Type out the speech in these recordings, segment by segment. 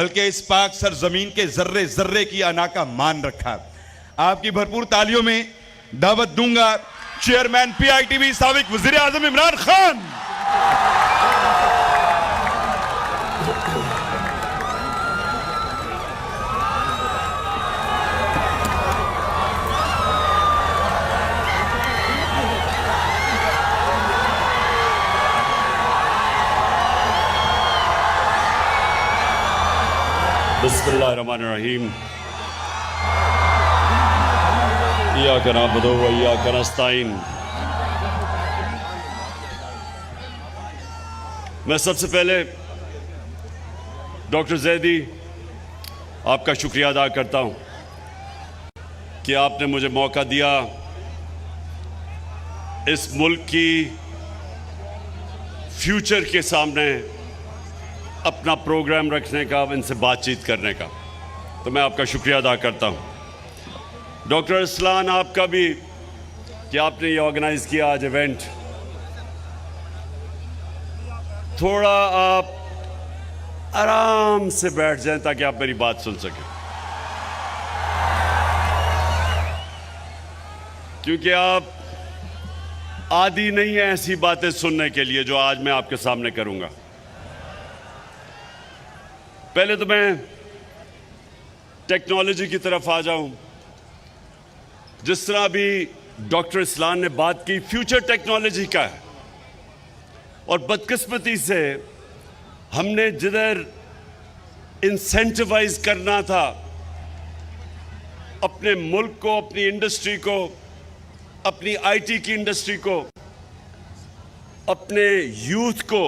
बल्कि इस पाक सरजमीन के जर्रे जर्रे की अना का मान रखा। आपकी भरपूर तालियों में दावत दूंगा चेयरमैन PITB साबिक वज़ीर आज़म इमरान खान। बिस्मिल्लाहिर्रहमानिर्रहीम। इय्याका नअबुदु व इय्याका नस्तईन। मैं सबसे पहले डॉक्टर जैदी आपका शुक्रिया अदा करता हूं कि आपने मुझे मौका दिया इस मुल्क की फ्यूचर के सामने अपना प्रोग्राम रखने का, इनसे बातचीत करने का। तो मैं आपका शुक्रिया अदा करता हूं। डॉक्टर अरसलान, आपका भी कि आपने ये ऑर्गेनाइज किया आज इवेंट। थोड़ा आप आराम से बैठ जाएं ताकि आप मेरी बात सुन सकें, क्योंकि आप आदी नहीं है ऐसी बातें सुनने के लिए जो आज मैं आपके सामने करूंगा। पहले तो मैं टेक्नोलॉजी की तरफ आ जाऊं। जिस तरह अभी डॉक्टर इस्लान ने बात की, फ्यूचर टेक्नोलॉजी का है, और बदकिस्मती से हमने जिधर इंसेंटिवाइज करना था अपने मुल्क को, अपनी इंडस्ट्री को, अपनी IT की इंडस्ट्री को, अपने यूथ को,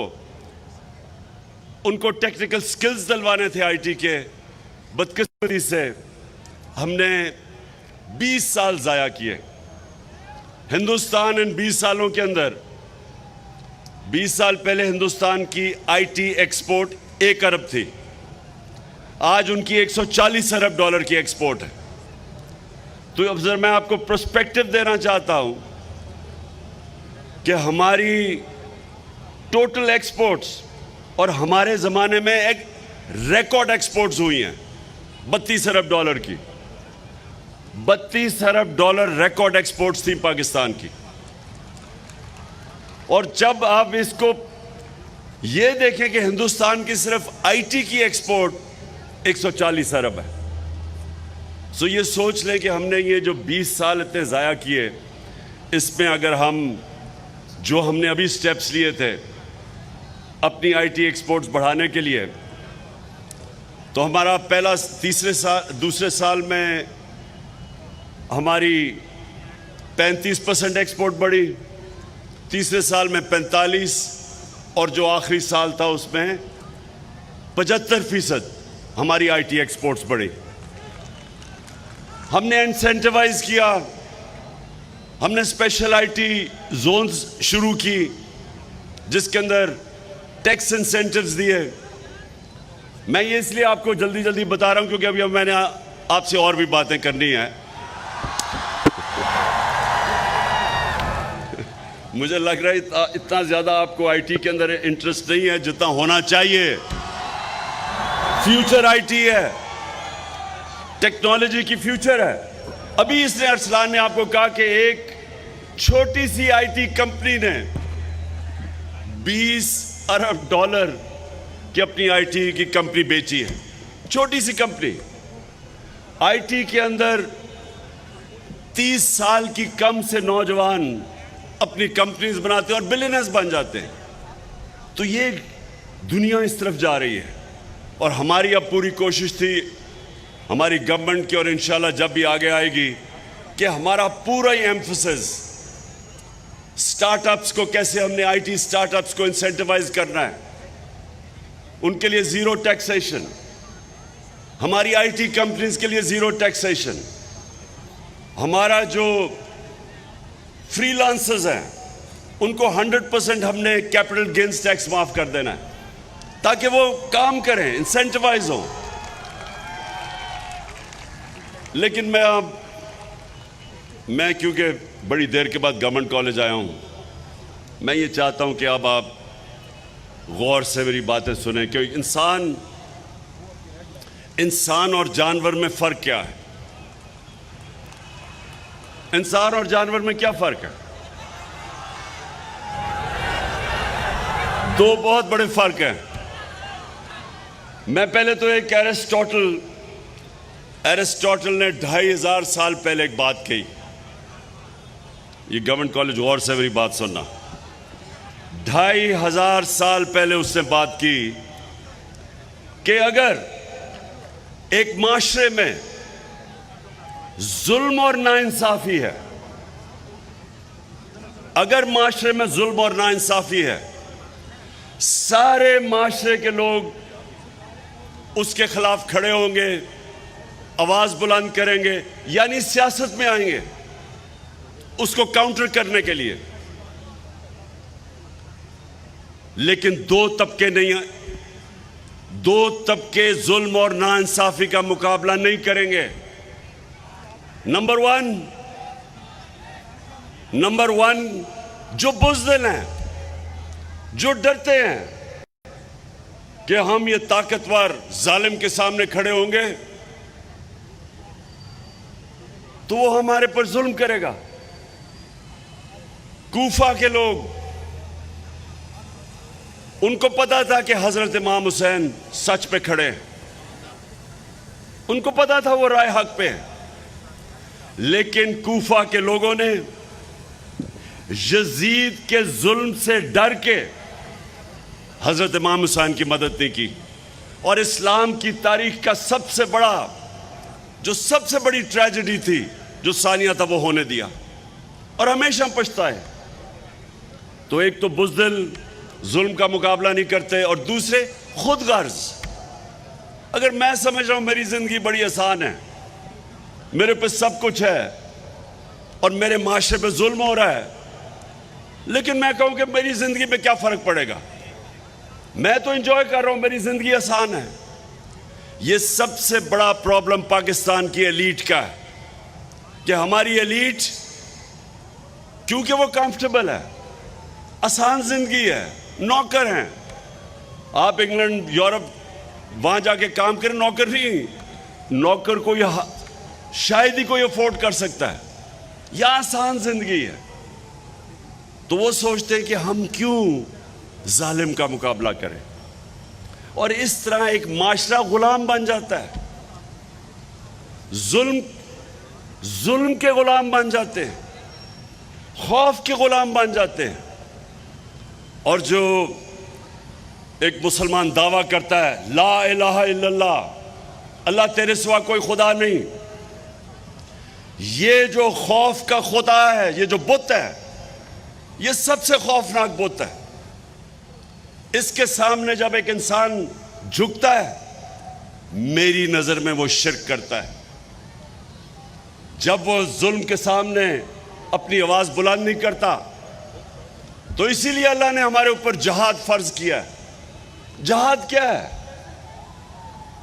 उनको टेक्निकल स्किल्स दिलवाने थे IT के, बदकिस्मती से हमने 20 साल ज़ाया किए। हिंदुस्तान इन 20 सालों के अंदर, 20 साल पहले हिंदुस्तान की IT एक्सपोर्ट 1 अरब थी, आज उनकी 140 अरब डॉलर की एक्सपोर्ट है। तो अब जरा मैं आपको पर्सपेक्टिव देना चाहता हूं कि हमारी टोटल एक्सपोर्ट्स और हमारे ज़माने में एक रिकॉर्ड एक्सपोर्ट्स हुई हैं 32 अरब डॉलर की। 32 अरब डॉलर रिकॉर्ड एक्सपोर्ट्स थी पाकिस्तान की। और जब आप इसको ये देखें कि हिंदुस्तान की सिर्फ IT की एक्सपोर्ट 140 अरब है, सो ये सोच लें कि हमने ये जो 20 साल इतने ज़ाया किए, इसमें अगर हमने अभी स्टेप्स लिए थे अपनी IT एक्सपोर्ट्स बढ़ाने के लिए, तो हमारा दूसरे साल में हमारी 35% एक्सपोर्ट बढ़ी, तीसरे साल में 45, और जो आखिरी साल था उसमें 75% हमारी IT एक्सपोर्ट्स बढ़ी। हमने इंसेंटिवाइज किया, हमने स्पेशल IT जोन्स शुरू की जिसके अंदर टैक्स इंसेंटिव्स दिए। मैं ये इसलिए आपको जल्दी जल्दी बता रहा हूं क्योंकि अभी मैंने आपसे और भी बातें करनी है। मुझे लग रहा है इतना ज्यादा आपको IT के अंदर इंटरेस्ट नहीं है जितना होना चाहिए। फ्यूचर IT है, टेक्नोलॉजी की फ्यूचर है। अभी इसने अरसलान ने आपको कहा कि एक छोटी सी IT कंपनी ने 20 अरब डॉलर की अपनी IT की कंपनी बेची है। छोटी सी कंपनी। IT के अंदर 30 साल की कम से नौजवान अपनी कंपनीज बनाते हैं और बिलियनर्स बन जाते हैं। तो ये दुनिया इस तरफ जा रही है, और हमारी अब पूरी कोशिश थी हमारी गवर्नमेंट की, और इंशाल्लाह जब भी आगे आएगी, कि हमारा पूरा ही एम्फेसिस स्टार्टअप्स को, कैसे हमने IT स्टार्टअप्स को इंसेंटिवाइज करना है, उनके लिए जीरो टैक्सेशन, हमारी IT कंपनीज के लिए जीरो टैक्सेशन, हमारा जो फ्रीलांसर्स हैं उनको 100% हमने कैपिटल गेन्स टैक्स माफ कर देना है ताकि वो काम करें, इंसेंटिवाइज हो। लेकिन मैं क्योंकि बड़ी देर के बाद गवर्नमेंट कॉलेज आया हूं, मैं ये चाहता हूं कि अब आप गौर से मेरी बातें सुने, क्योंकि इंसान इंसान और जानवर में फर्क क्या है? इंसान और जानवर में क्या फर्क है? दो बहुत बड़े फर्क हैं। मैं पहले तो एक एरिस्टोटल ने 2500 साल पहले एक बात कही। ये गवर्नमेंट कॉलेज गौर से मेरी बात सुनना। 2500 साल पहले उसने बात की कि अगर एक माशरे में जुल्म और नाइंसाफी है, अगर माशरे में जुल्म और नाइंसाफी है, सारे माशरे के लोग उसके खिलाफ खड़े होंगे, आवाज बुलंद करेंगे, यानी सियासत में आएंगे उसको काउंटर करने के लिए। लेकिन दो तबके नहीं, दो तबके जुल्म और नाइंसाफी का मुकाबला नहीं करेंगे। नंबर वन जो बुज़दिल हैं, जो डरते हैं कि हम ये ताकतवर जालिम के सामने खड़े होंगे तो वो हमारे पर जुल्म करेगा। कूफा के लोग, उनको पता था कि हजरत इमाम हुसैन सच पे खड़े हैं, उनको पता था वो राय हक पे है, लेकिन कूफा के लोगों ने यजीद के जुल्म से डर के हजरत इमाम हुसैन की मदद नहीं की। और इस्लाम की तारीख का सबसे बड़ी ट्रेजेडी थी जो सानिया था वो होने दिया, और हमेशा पछताए। तो एक तो बुज़दिल जुल्म का मुकाबला नहीं करते, और दूसरे खुद गर्ज। अगर मैं समझ रहा हूं मेरी जिंदगी बड़ी आसान है, मेरे पे सब कुछ है और मेरे माशरे पे जुल्म हो रहा है, लेकिन मैं कहूं कि मेरी जिंदगी में क्या फर्क पड़ेगा, मैं तो एंजॉय कर रहा हूं, मेरी जिंदगी आसान है। ये सबसे बड़ा प्रॉब्लम पाकिस्तान की एलीट का है कि हमारी एलीट, क्योंकि वो कंफर्टेबल है, आसान जिंदगी है, नौकर हैं। आप इंग्लैंड, यूरोप, वहां जाके काम करें, नौकर नहीं, नौकर को यह शायद ही कोई अफोर्ड कर सकता है। यह आसान जिंदगी है, तो वो सोचते हैं कि हम क्यों जालिम का मुकाबला करें, और इस तरह एक माशरा गुलाम बन जाता है। जुल्म के गुलाम बन जाते हैं, खौफ के गुलाम बन जाते हैं। और जो एक मुसलमान दावा करता है ला इलाहा इल्लल्लाह, अल्लाह तेरे सिवा कोई खुदा नहीं, ये जो खौफ का खुदा है, ये जो बुत है, ये सबसे खौफनाक बुत है। इसके सामने जब एक इंसान झुकता है, मेरी नजर में वो शिर्क करता है। जब वो जुल्म के सामने अपनी आवाज बुलंद नहीं करता, तो इसीलिए अल्लाह ने हमारे ऊपर जहाद फर्ज किया है। जहाद क्या है?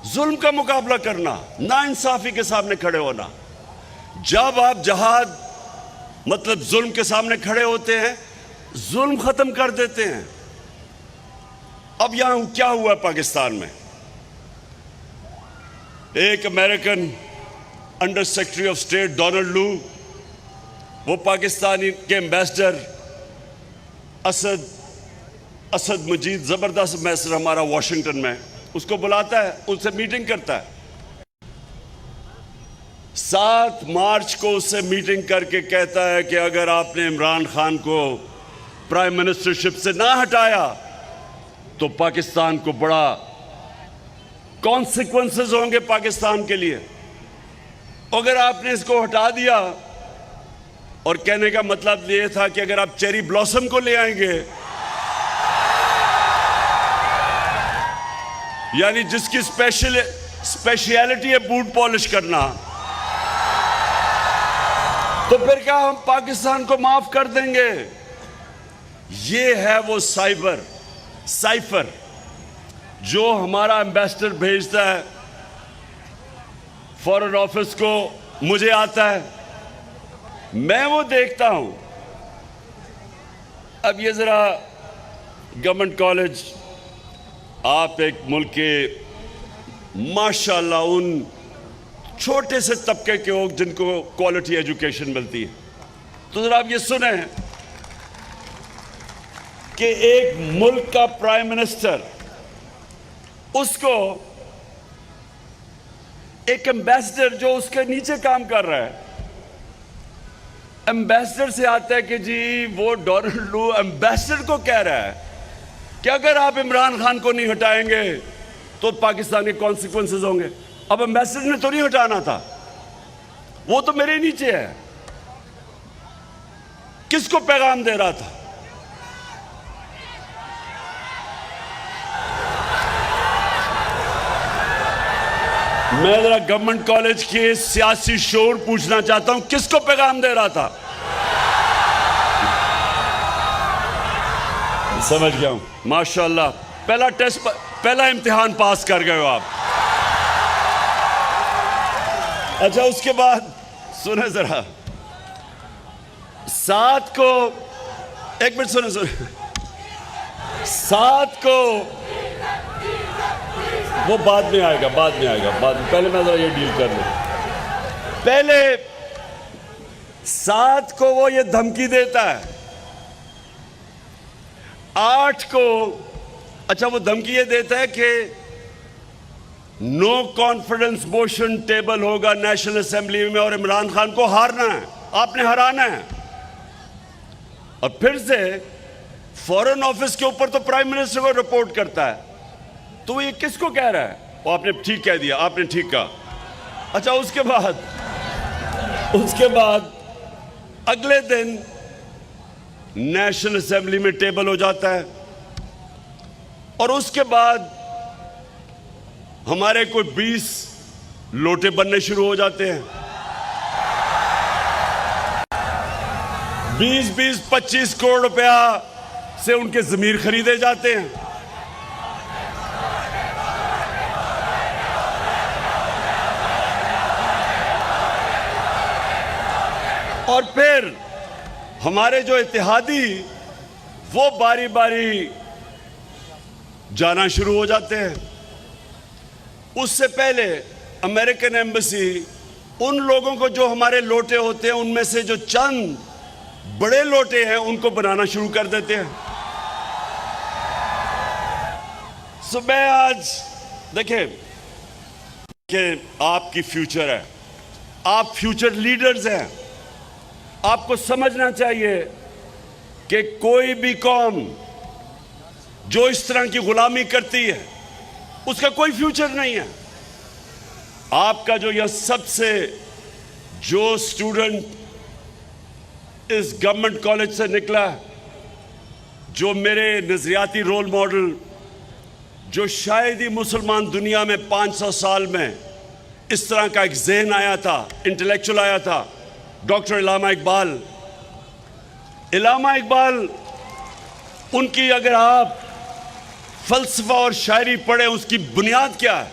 जुल्म का मुकाबला करना, नाइंसाफी के सामने खड़े होना। जब आप जहाद मतलब जुल्म के सामने खड़े होते हैं, जुल्म खत्म कर देते हैं। अब यहां क्या हुआ पाकिस्तान में? एक American under secretary of state Donald लू, वो पाकिस्तानी के एम्बेसडर असद मजीद, जबरदस्त एम्बेसडर हमारा वाशिंगटन में, उसको बुलाता है, उनसे मीटिंग करता है। 7 मार्च को उससे मीटिंग करके कहता है कि अगर आपने इमरान खान को प्राइम मिनिस्टरशिप से ना हटाया तो पाकिस्तान को बड़ा कॉन्सिक्वेंसेस होंगे पाकिस्तान के लिए। अगर आपने इसको हटा दिया, और कहने का मतलब ये था कि अगर आप चेरी ब्लॉसम को ले आएंगे, यानी जिसकी स्पेशलिटी है बूट पॉलिश करना, तो फिर क्या हम पाकिस्तान को माफ कर देंगे? ये है वो साइफर जो हमारा एम्बेसडर भेजता है फॉरेन ऑफिस को, मुझे आता है, मैं वो देखता हूं। अब ये जरा गवर्नमेंट कॉलेज, आप एक मुल्क के माशाल्लाह उन छोटे से तबके के लोग जिनको क्वालिटी एजुकेशन मिलती है। तो जरा आप ये सुने कि एक मुल्क का प्राइम मिनिस्टर, उसको एक एम्बेसडर जो उसके नीचे काम कर रहा है, एम्बेसडर से आता है कि जी वो डोनाल्ड लू एम्बेसडर को कह रहा है कि अगर आप इमरान खान को नहीं हटाएंगे तो पाकिस्तान के कॉन्सिक्वेंसेस होंगे। अब एम्बेसडर ने तो नहीं हटाना था, वो तो मेरे नीचे है। किसको पैगाम दे रहा था? मैं जरा गवर्नमेंट कॉलेज के सियासी शोर पूछना चाहता हूं, किसको पैगाम दे रहा था? समझ गया हूं, माशाल्लाह। पहला टेस्ट, पहला इम्तिहान पास कर गए हो आप। अच्छा, उसके बाद सुने जरा, 7 को, एक मिनट सुने, 7 को, वो बाद में आएगा, बाद में। पहले मैं जरा ये डील कर लूं। पहले 7 को वो ये धमकी देता है, 8 को, अच्छा वो धमकी ये देता है कि नो कॉन्फिडेंस मोशन टेबल होगा नेशनल असेंबली में और इमरान खान को हारना है, आपने हराना है। और फिर से फॉरेन ऑफिस के ऊपर तो प्राइम मिनिस्टर को रिपोर्ट करता है। तो ये किसको कह रहा है? वो आपने ठीक कह दिया, आपने ठीक कहा। अच्छा, उसके बाद अगले दिन नेशनल असेंबली में टेबल हो जाता है और उसके बाद हमारे कोई 20 लोटे बनने शुरू हो जाते हैं। 20-25 करोड़ रुपया से उनके जमीर खरीदे जाते हैं। और फिर हमारे जो इत्तेहादी वो बारी बारी जाना शुरू हो जाते हैं। उससे पहले अमेरिकन एम्बेसी उन लोगों को जो हमारे लोटे होते हैं उनमें से जो चंद बड़े लोटे हैं उनको बनाना शुरू कर देते हैं। मैं आज देखें कि आपकी फ्यूचर है, आप फ्यूचर लीडर्स हैं। आपको समझना चाहिए कि कोई भी कौम जो इस तरह की गुलामी करती है उसका कोई फ्यूचर नहीं है। आपका जो यह सबसे जो स्टूडेंट इस गवर्नमेंट कॉलेज से निकला, जो मेरे नजरियाती रोल मॉडल, जो शायद ही मुसलमान दुनिया में 500 साल में इस तरह का एक ज़हन आया था, इंटेलेक्चुअल आया था, डॉक्टर इलामा इकबाल। उनकी अगर आप फलसफा और शायरी पढ़े, उसकी बुनियाद क्या है?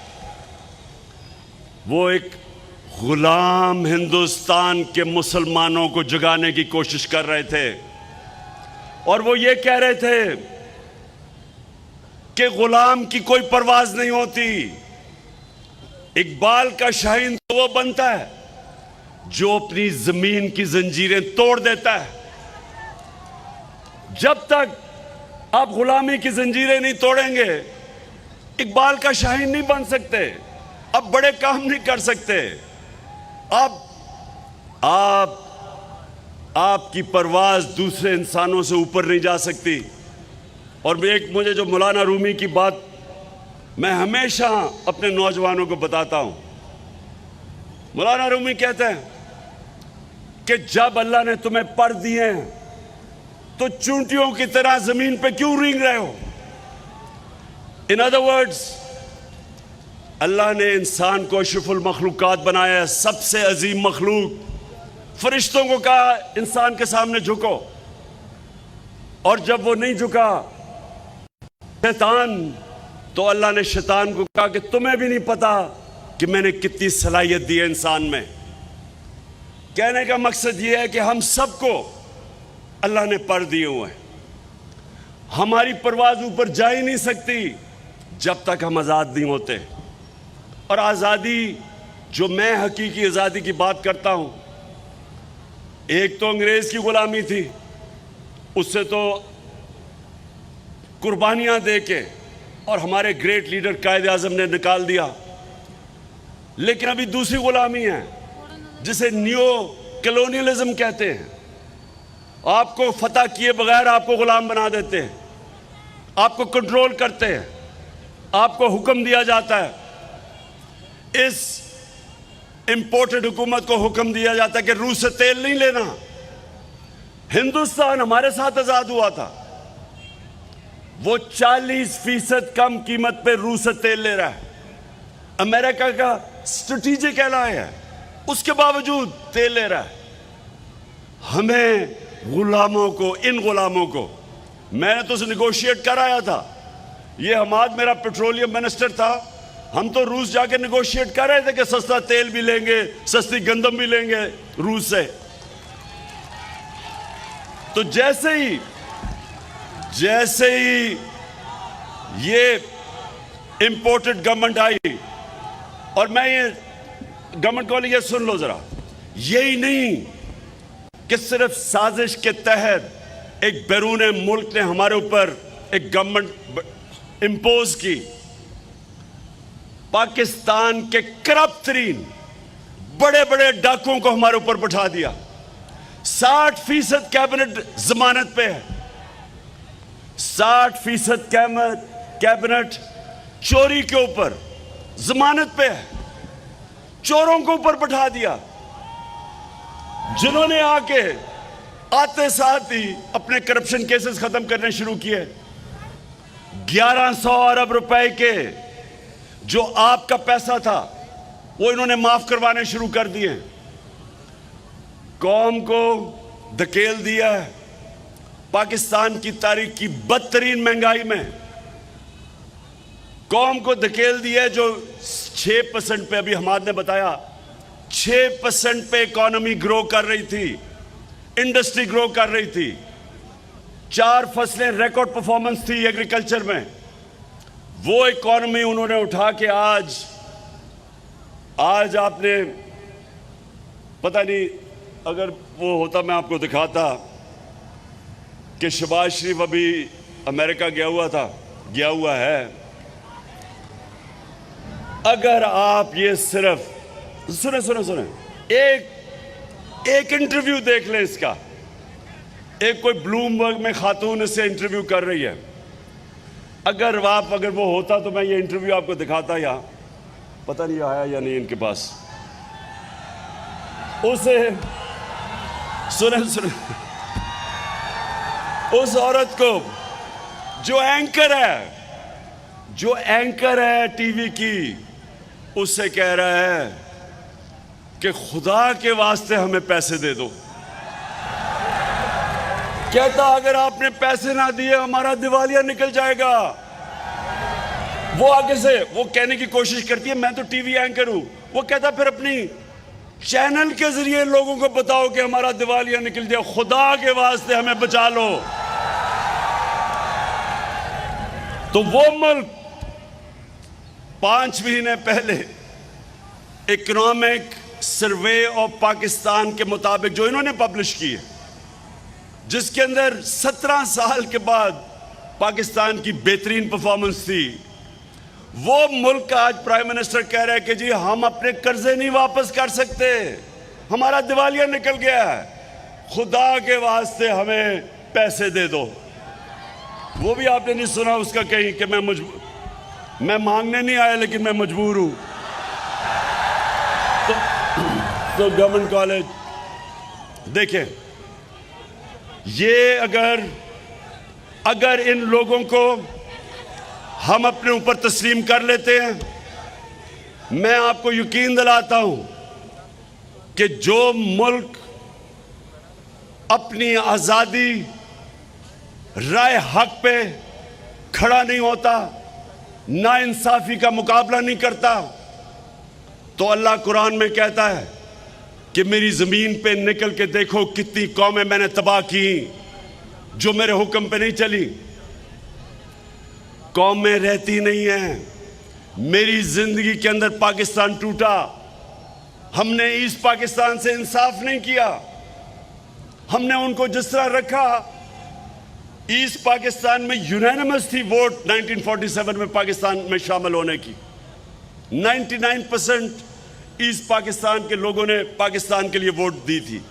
वो एक गुलाम हिंदुस्तान के मुसलमानों को जगाने की कोशिश कर रहे थे और वो ये कह रहे थे कि गुलाम की कोई परवाज नहीं होती। इकबाल का शाहीन तो वो बनता है जो अपनी जमीन की जंजीरें तोड़ देता है। जब तक आप गुलामी की जंजीरें नहीं तोड़ेंगे, इकबाल का शाहीन नहीं बन सकते, अब बड़े काम नहीं कर सकते। आपकी परवाज दूसरे इंसानों से ऊपर नहीं जा सकती। और एक मुझे जो मौलाना रूमी की बात मैं हमेशा अपने नौजवानों को बताता हूं, मौलाना रूमी कहते हैं कि जब अल्लाह ने तुम्हें पर दिए हैं तो चूंटियों की तरह जमीन पे क्यों रेंग रहे हो? इन अदर वर्ड्स, अल्लाह ने इंसान को अशरफुल मखलूकात बनाया है, सबसे अजीम मखलूक। फरिश्तों को कहा इंसान के सामने झुको, और जब वो नहीं झुका शैतान, तो अल्लाह ने शैतान को कहा कि तुम्हें भी नहीं पता कि मैंने कितनी सलाहियत दी है इंसान में। कहने का मकसद ये है कि हम सबको अल्लाह ने पर दिए हुए हैं। हमारी परवाज ऊपर जा ही नहीं सकती जब तक हम आजाद नहीं होते। और आज़ादी, जो मैं हकीकी आज़ादी की बात करता हूं, एक तो अंग्रेज की गुलामी थी, उससे तो कुर्बानियां दे के और हमारे ग्रेट लीडर कायद आज़म ने निकाल दिया। लेकिन अभी दूसरी गुलामी है जिसे न्यू कॉलोनियलिज्म कहते हैं। आपको फतह किए बगैर आपको गुलाम बना देते हैं, आपको कंट्रोल करते हैं, आपको हुक्म दिया जाता है। इस इंपोर्टेड हुकूमत को हुक्म दिया जाता है कि रूस से तेल नहीं लेना। हिंदुस्तान हमारे साथ आजाद हुआ था, वो 40% कम कीमत पे रूस से तेल ले रहा है। अमेरिका का स्ट्रेटेजिक एलाय है, उसके बावजूद तेल ले रहा है। हमें गुलामों को, इन गुलामों को मैंने तो उसे निगोशिएट कराया था। ये हमाद मेरा पेट्रोलियम मिनिस्टर था, हम तो रूस जाके निगोशिएट कर रहे थे कि सस्ता तेल भी लेंगे, सस्ती गंदम भी लेंगे रूस से। तो जैसे ही ये इंपोर्टेड गवर्नमेंट आई, और मैं ये गवर्नमेंट को ये सुन लो जरा, यही नहीं कि सिर्फ साजिश के तहत एक बैरून मुल्क ने हमारे ऊपर एक गवर्नमेंट इंपोज की, पाकिस्तान के करप्ट तरीन बड़े बड़े डाकुओं को हमारे ऊपर बैठा दिया। 60% कैबिनेट जमानत पे है, 60% कैबिनेट चोरी के ऊपर जमानत पे है। चोरों को ऊपर बैठा दिया, जिन्होंने आके आते साथ ही अपने करप्शन केसेस खत्म करने शुरू किए। 1100 अरब रुपए के जो आपका पैसा था वो इन्होंने माफ करवाने शुरू कर दिए। कौम को धकेल दिया है पाकिस्तान की तारीख की बदतरीन महंगाई में। कौम को धकेल दिया है जो 6% पे, अभी हमाद ने बताया, 6% पे इकोनॉमी ग्रो कर रही थी, इंडस्ट्री ग्रो कर रही थी, 4 फसलें रिकॉर्ड परफॉर्मेंस थी एग्रीकल्चर में। वो इकोनॉमी उन्होंने उठा के आज आपने, पता नहीं, अगर वो होता मैं आपको दिखाता कि शहबाज शरीफ अभी अमेरिका गया हुआ है। अगर आप ये सिर्फ सुने एक इंटरव्यू देख लें इसका, एक कोई ब्लूमबर्ग में खातून इससे इंटरव्यू कर रही है। अगर वो होता तो मैं ये इंटरव्यू आपको दिखाता, या पता नहीं आया या नहीं इनके पास। उसे सुने उस औरत को जो एंकर है टीवी की, उससे कह रहा है कि खुदा के वास्ते हमें पैसे दे दो। कहता अगर आपने पैसे ना दिए हमारा दिवालिया निकल जाएगा। वो आगे से वो कहने की कोशिश करती है मैं तो टीवी एंकर हूं। वो कहता फिर अपनी चैनल के जरिए लोगों को बताओ कि हमारा दिवालिया निकल जाए, खुदा के वास्ते हमें बचा लो। तो वो मुल्क 5 महीने पहले इकोनॉमिक सर्वे ऑफ पाकिस्तान के मुताबिक जो इन्होंने पब्लिश की है, जिसके अंदर 17 साल के बाद पाकिस्तान की बेहतरीन परफॉर्मेंस थी, वो मुल्क का आज प्राइम मिनिस्टर कह रहा है कि जी हम अपने कर्जे नहीं वापस कर सकते, हमारा दिवालिया निकल गया है, खुदा के वास्ते हमें पैसे दे दो। वो भी आपने नहीं सुना उसका कहीं कि मैं मांगने नहीं आया लेकिन मैं मजबूर हूं। तो गवर्नमेंट कॉलेज देखें, ये अगर इन लोगों को हम अपने ऊपर तस्लीम कर लेते हैं, मैं आपको यकीन दिलाता हूं कि जो मुल्क अपनी आज़ादी राय हक पे खड़ा नहीं होता, नाइंसाफी का मुकाबला नहीं करता, तो अल्लाह कुरान में कहता है कि मेरी ज़मीन पे निकल के देखो कितनी कौमें मैंने तबाह की जो मेरे हुक्म पे नहीं चली। कौमें रहती नहीं हैं, मेरी जिंदगी के अंदर पाकिस्तान टूटा। हमने ईस्ट पाकिस्तान से इंसाफ नहीं किया। हमने उनको जिस तरह रखा, ईस्ट पाकिस्तान में यूनानिमस थी वोट 1947 में पाकिस्तान में शामिल होने की। 99% ईस्ट पाकिस्तान के लोगों ने पाकिस्तान के लिए वोट दी थी।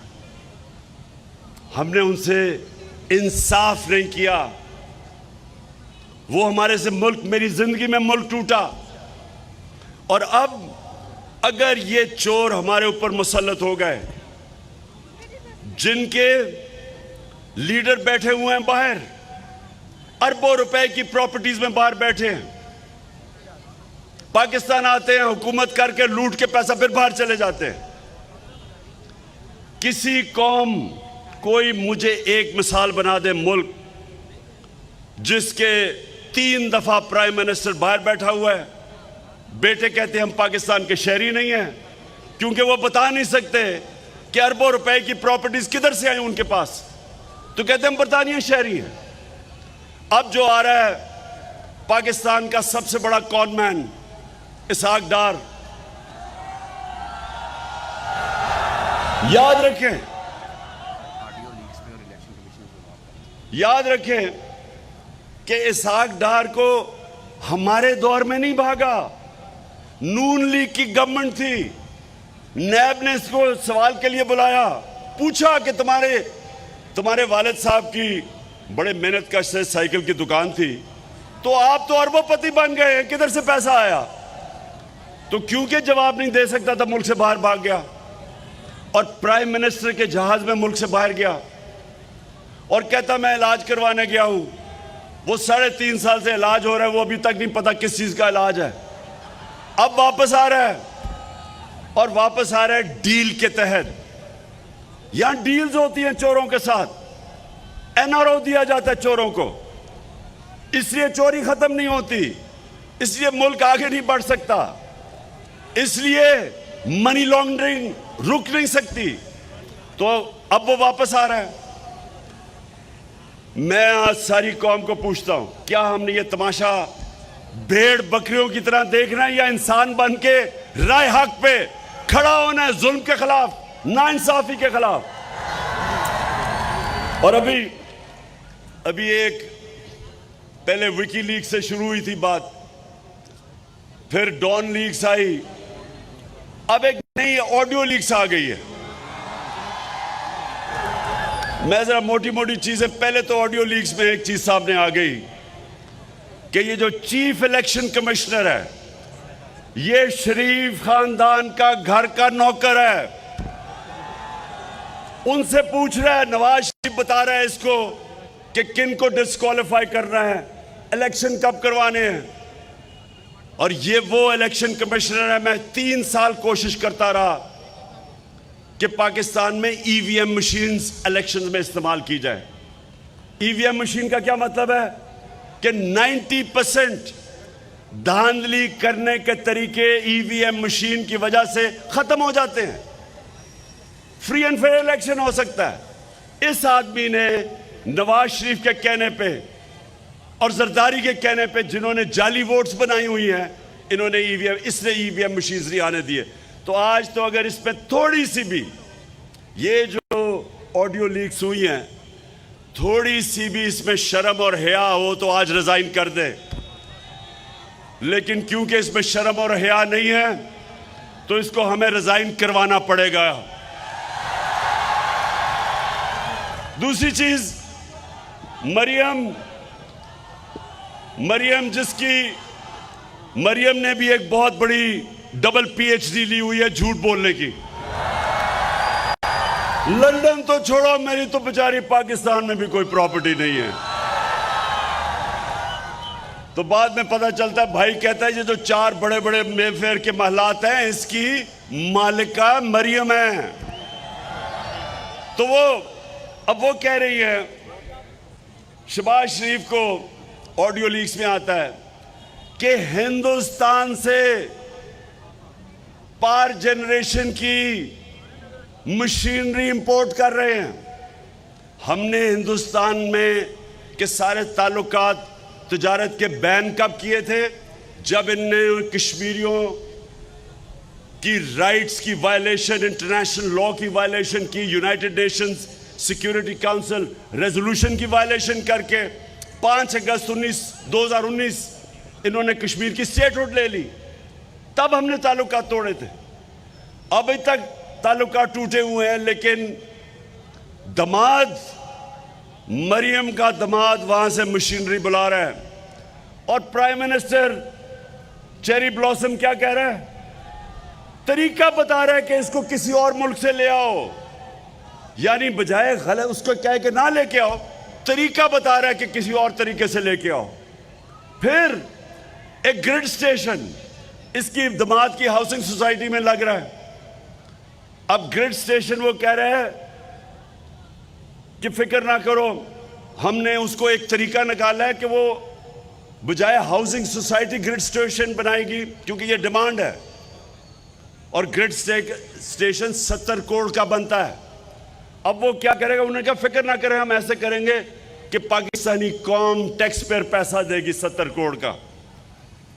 हमने उनसे इंसाफ नहीं किया। वो हमारे से मुल्क, मेरी जिंदगी में मुल्क टूटा। और अब अगर ये चोर हमारे ऊपर मुसल्लत हो गए, जिनके लीडर बैठे हुए हैं बाहर, अरबों रुपए की प्रॉपर्टीज में बाहर बैठे हैं, पाकिस्तान आते हैं, हुकूमत करके लूट के पैसा फिर बाहर चले जाते हैं। किसी कौम, कोई मुझे एक मिसाल बना दे मुल्क जिसके 3 दफा प्राइम मिनिस्टर बाहर बैठा हुआ है, बेटे कहते हैं हम पाकिस्तान के शहरी नहीं हैं, क्योंकि वो बता नहीं सकते कि अरबों रुपए की प्रॉपर्टीज किधर से आई उनके पास, तो कहते हैं हम बरतानिया शहरी हैं। अब जो आ रहा है पाकिस्तान का सबसे बड़ा कॉनमैन इसहाक डार, याद रखें कि इसहाक डार को हमारे दौर में नहीं भागा, नून लीग की गवर्नमेंट थी। नैब ने इसको सवाल के लिए बुलाया, पूछा कि तुम्हारे वालिद साहब की बड़े मेहनत कश से साइकिल की दुकान थी, तो आप तो अरबोपति बन गए, किधर से पैसा आया? तो क्योंकि जवाब नहीं दे सकता था, मुल्क से बाहर भाग गया और प्राइम मिनिस्टर के जहाज में मुल्क से बाहर गया और कहता मैं इलाज करवाने गया हूं। वो 3.5 साल से इलाज हो रहा है, वो अभी तक नहीं पता किस चीज का इलाज है। अब वापस आ रहा है, और वापस आ रहा है डील के तहत। यहां डील्स होती हैं चोरों के साथ, एनआरओ दिया जाता है चोरों को, इसलिए चोरी खत्म नहीं होती, इसलिए मुल्क आगे नहीं बढ़ सकता, इसलिए मनी लॉन्ड्रिंग रुक नहीं सकती। तो अब वो वापस आ रहा है। मैं आज सारी कौम को पूछता हूं, क्या हमने ये तमाशा भेड़ बकरियों की तरह देखना है, या इंसान बन के राय हक पे खड़ा होना है, जुल्म के खिलाफ, नाइंसाफी के खिलाफ? और अभी एक पहले विकी लीग से शुरू हुई थी बात, फिर डॉन लीग्स आई, अब एक नई ऑडियो लीक्स आ गई है। मैं जरा मोटी मोटी चीजें, पहले तो ऑडियो लीक्स में एक चीज सामने आ गई कि ये जो चीफ इलेक्शन कमिश्नर है, ये शरीफ खानदान का घर का नौकर है। उनसे पूछ रहा है, नवाज शरीफ बता रहा है इसको कि किन को डिस्क्वालीफाई करना है, इलेक्शन कब करवाने हैं। और ये वो इलेक्शन कमिश्नर है, मैं 3 साल कोशिश करता रहा कि पाकिस्तान में ईवीएम मशीन्स इलेक्शन में इस्तेमाल की जाए। ईवीएम मशीन का क्या मतलब है कि 90% धांधली करने के तरीके ईवीएम मशीन की वजह से खत्म हो जाते हैं, फ्री एंड फेयर इलेक्शन हो सकता है। इस आदमी ने नवाज शरीफ के कहने पे और जरदारी के कहने पे, जिन्होंने जाली वोट्स बनाई हुई हैं, इन्होंने इसने ईवीएम मशीन नहीं आने दिए। तो आज तो अगर इसमें थोड़ी सी भी, ये जो ऑडियो लीक्स हुई हैं, थोड़ी सी भी इसमें शर्म और हया हो तो आज रिजाइन कर दे। लेकिन क्योंकि इसमें शर्म और हया नहीं है, तो इसको हमें रिजाइन करवाना पड़ेगा। दूसरी चीज, मरियम ने भी एक बहुत बड़ी डबल पीएचडी ली हुई है झूठ बोलने की। लंदन तो छोड़ो, मेरी तो बेचारी पाकिस्तान में भी कोई प्रॉपर्टी नहीं है। तो बाद में पता चलता है, भाई कहता है ये जो 4 बड़े बड़े मेफेयर के महलात हैं, इसकी मालिका मरियम है। तो अब वो कह रही है, शहबाज शरीफ को ऑडियो लीक्स में आता है कि हिंदुस्तान से पावर जनरेशन की मशीनरी इंपोर्ट कर रहे हैं। हमने हिंदुस्तान में के सारे ताल्लुकात तिजारत के बैन कब किए थे? जब इनने कश्मीरियों की राइट्स की वायलेशन, इंटरनेशनल लॉ की वायलेशन की, United Nations security council resolution की वायलेशन करके 5 अगस्त 2019 इन्होंने कश्मीर की स्टेटहुड ले ली, तब हमने ताल्लुकात तोड़े थे। अभी तक ताल्लुकात टूटे हुए हैं, लेकिन दमाद, मरियम का दमाद वहां से मशीनरी बुला रहा है और प्राइम मिनिस्टर चेरी ब्लॉसम क्या कह रहा है? तरीका बता रहा है कि इसको किसी और मुल्क से ले आओ, यानी बजाय गलत उसको कह के ना लेके आओ, तरीका बता रहा है कि किसी और तरीके से लेके आओ। फिर एक ग्रिड स्टेशन इसकी दमाद की हाउसिंग सोसाइटी में लग रहा है। अब ग्रिड स्टेशन वो कह रहा है कि फिक्र ना करो, हमने उसको एक तरीका निकाला है कि वो बजाय हाउसिंग सोसाइटी ग्रिड स्टेशन बनाएगी, क्योंकि ये डिमांड है और ग्रिड स्टेशन 70 करोड़ का बनता है। अब वो क्या करेगा? उन्होंने कहा फिक्र ना करें, हम ऐसे करेंगे कि पाकिस्तानी कौम टैक्स पेयर पैसा देगी 70 करोड़ का,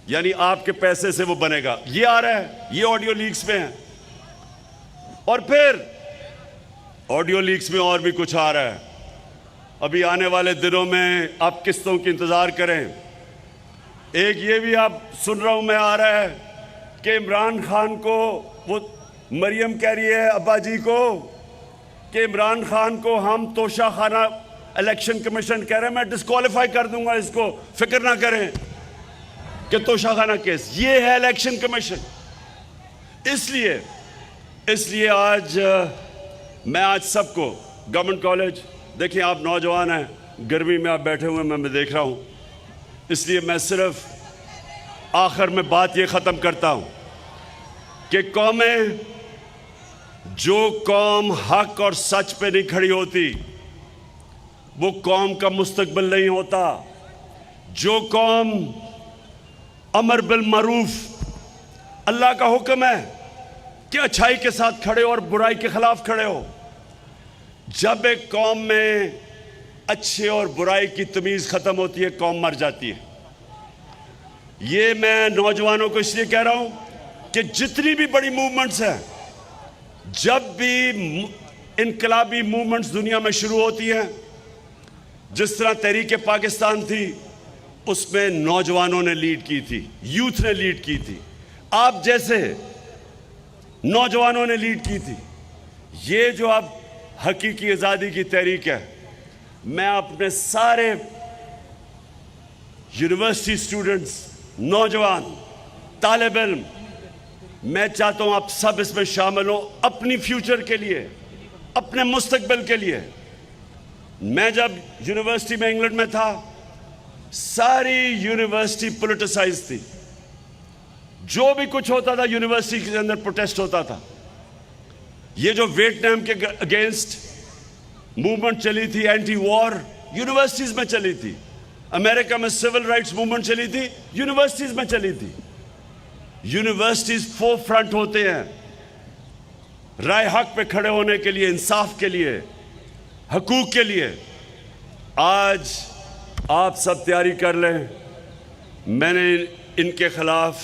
यानी आपके पैसे से वो बनेगा। ये आ रहा है, ये ऑडियो लीक्स में है। और फिर ऑडियो लीक्स में और भी कुछ आ रहा है। अभी आने वाले दिनों में आप किस्तों की इंतजार करें। एक ये भी आप सुन रहा हूं मैं आ रहा है कि इमरान खान को, वो मरियम कह रही है अब्बा जी को कि इमरान खान को हम तोशाखाना इलेक्शन कमीशन कह रहे हैं मैं डिस्क्वालीफाई कर दूंगा इसको, फिक्र ना करें कि तोशाखाना केस। ये है इलेक्शन कमीशन। इसलिए आज मैं आज सबको गवर्नमेंट कॉलेज, देखिए आप नौजवान हैं, गर्मी में आप बैठे हुए मैं देख रहा हूं, इसलिए मैं सिर्फ आखिर में बात ये ख़त्म करता हूं कि कौमें, जो कौम हक और सच पे नहीं खड़ी होती वो कौम का मुस्तकबिल नहीं होता। जो कौम अमर बिल मारूफ, अल्लाह का हुक्म है कि अच्छाई के साथ खड़े और बुराई के खिलाफ खड़े हो, जब एक कौम में अच्छे और बुराई की तमीज़ ख़त्म होती है, कौम मर जाती है। ये मैं नौजवानों को इसलिए कह रहा हूं कि जितनी भी बड़ी मूवमेंट्स हैं, जब भी इनकलाबी मूवमेंट्स दुनिया में शुरू होती हैं, जिस तरह तहरीक पाकिस्तान थी, उसमें नौजवानों ने लीड की थी, यूथ ने लीड की थी, आप जैसे नौजवानों ने लीड की थी। ये जो अब हकीकी आज़ादी की तहरीक है, मैं अपने सारे यूनिवर्सिटी स्टूडेंट्स, नौजवान, तालिब इल्म, मैं चाहता हूं आप सब इसमें शामिल हो, अपनी फ्यूचर के लिए, अपने मुस्तकबिल के लिए। मैं जब यूनिवर्सिटी में इंग्लैंड में था, सारी यूनिवर्सिटी पॉलिटिसाइज थी। जो भी कुछ होता था यूनिवर्सिटी के अंदर प्रोटेस्ट होता था। ये जो वियतनाम के अगेंस्ट मूवमेंट चली थी, एंटी वॉर, यूनिवर्सिटीज में चली थी। अमेरिका में सिविल राइट्स मूवमेंट चली थी, यूनिवर्सिटीज में चली थी। यूनिवर्सिटीज फोर फ्रंट होते हैं राय हक पे खड़े होने के लिए, इंसाफ के लिए, हकूक के लिए। आज आप सब तैयारी कर लें। मैंने इनके खिलाफ,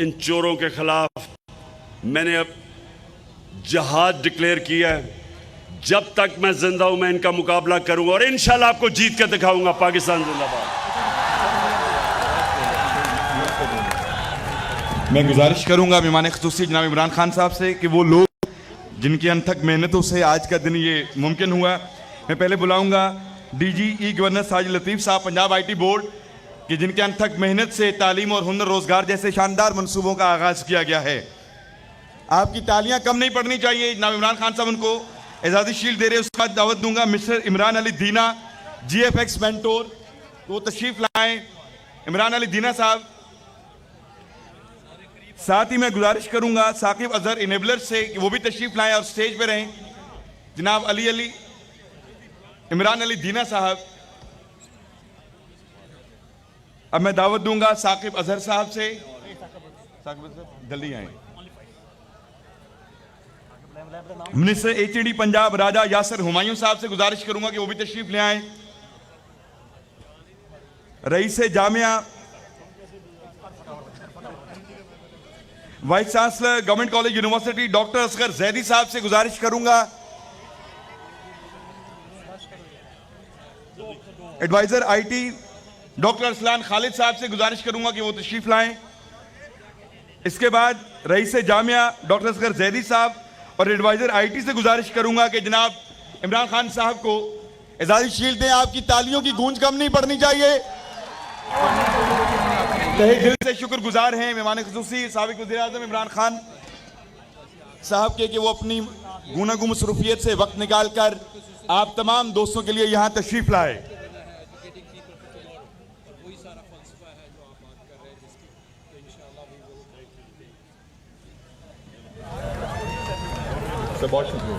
इन चोरों के खिलाफ मैंने अब जहाद डिक्लेयर किया है। जब तक मैं जिंदा हूं मैं इनका मुकाबला करूंगा और इंशाल्लाह आपको जीत के दिखाऊंगा। पाकिस्तान जिंदाबाद। मैं गुजारिश करूंगा मेहमान ख़ुसूसी जनाब इमरान खान साहब से कि वो लोग जिनकी अनथक मेहनतों से आज का दिन ये मुमकिन हुआ, मैं पहले बुलाऊंगा डीजी ई गवर्नर साजिद लतीफ़ साहब, पंजाब IT बोर्ड, कि जिनके अनथक मेहनत से तालीम और हुनर रोज़गार जैसे शानदार मनसूबों का आगाज़ किया गया है। आपकी तालियां कम नहीं पड़नी चाहिए। जनाब इमरान खान साहब उनको एजाज़ी शील्ड दे रहे हैं। उसके बाद दावत दूंगा मिस्टर इमरान अली दीना, GFX मेंटोर, तो वो तशरीफ़ लाएँ। इमरान अली दीना साहब। साथ ही मैं गुजारिश करूंगा साकिब अजहर इनेबलर से कि वो भी तशरीफ़ लाएँ और स्टेज पे रहें। जनाब अली इमरान अली दीना साहब। अब मैं दावत दूंगा साकिब अजहर साहब से। साकिब साहब जल्दी आए। मिनिस्टर HED पंजाब राजा यासर हुमायूं साहब से गुजारिश करूंगा कि वो भी तशरीफ ले आए। रईस Jamia vice chancellor government college university doctor Asghar Zaidi साहब से गुजारिश करूंगा, adviser IT doctor Arsalan Khalid साहब से गुजारिश करूंगा कि वो तशरीफ लाएं। इसके बाद रईस जामिया डॉक्टर असगर जैदी साहब और एडवाइजर आईटी से गुजारिश करूंगा कि जनाब इमरान खान साहब को एजाज़ी शील्ड दें। आपकी तालियों की गूंज कम नहीं पड़नी चाहिए। तहे दिल से शुक्रगुजार हैं मेहमान खुसूसी साबिक वज़ीर आज़म इमरान खान साहब के कि वो अपनी गूनागू मसरूफियत से वक्त निकाल कर आप तमाम दोस्तों के लिए यहाँ तशरीफ लाए। बहुत शुक्रिया।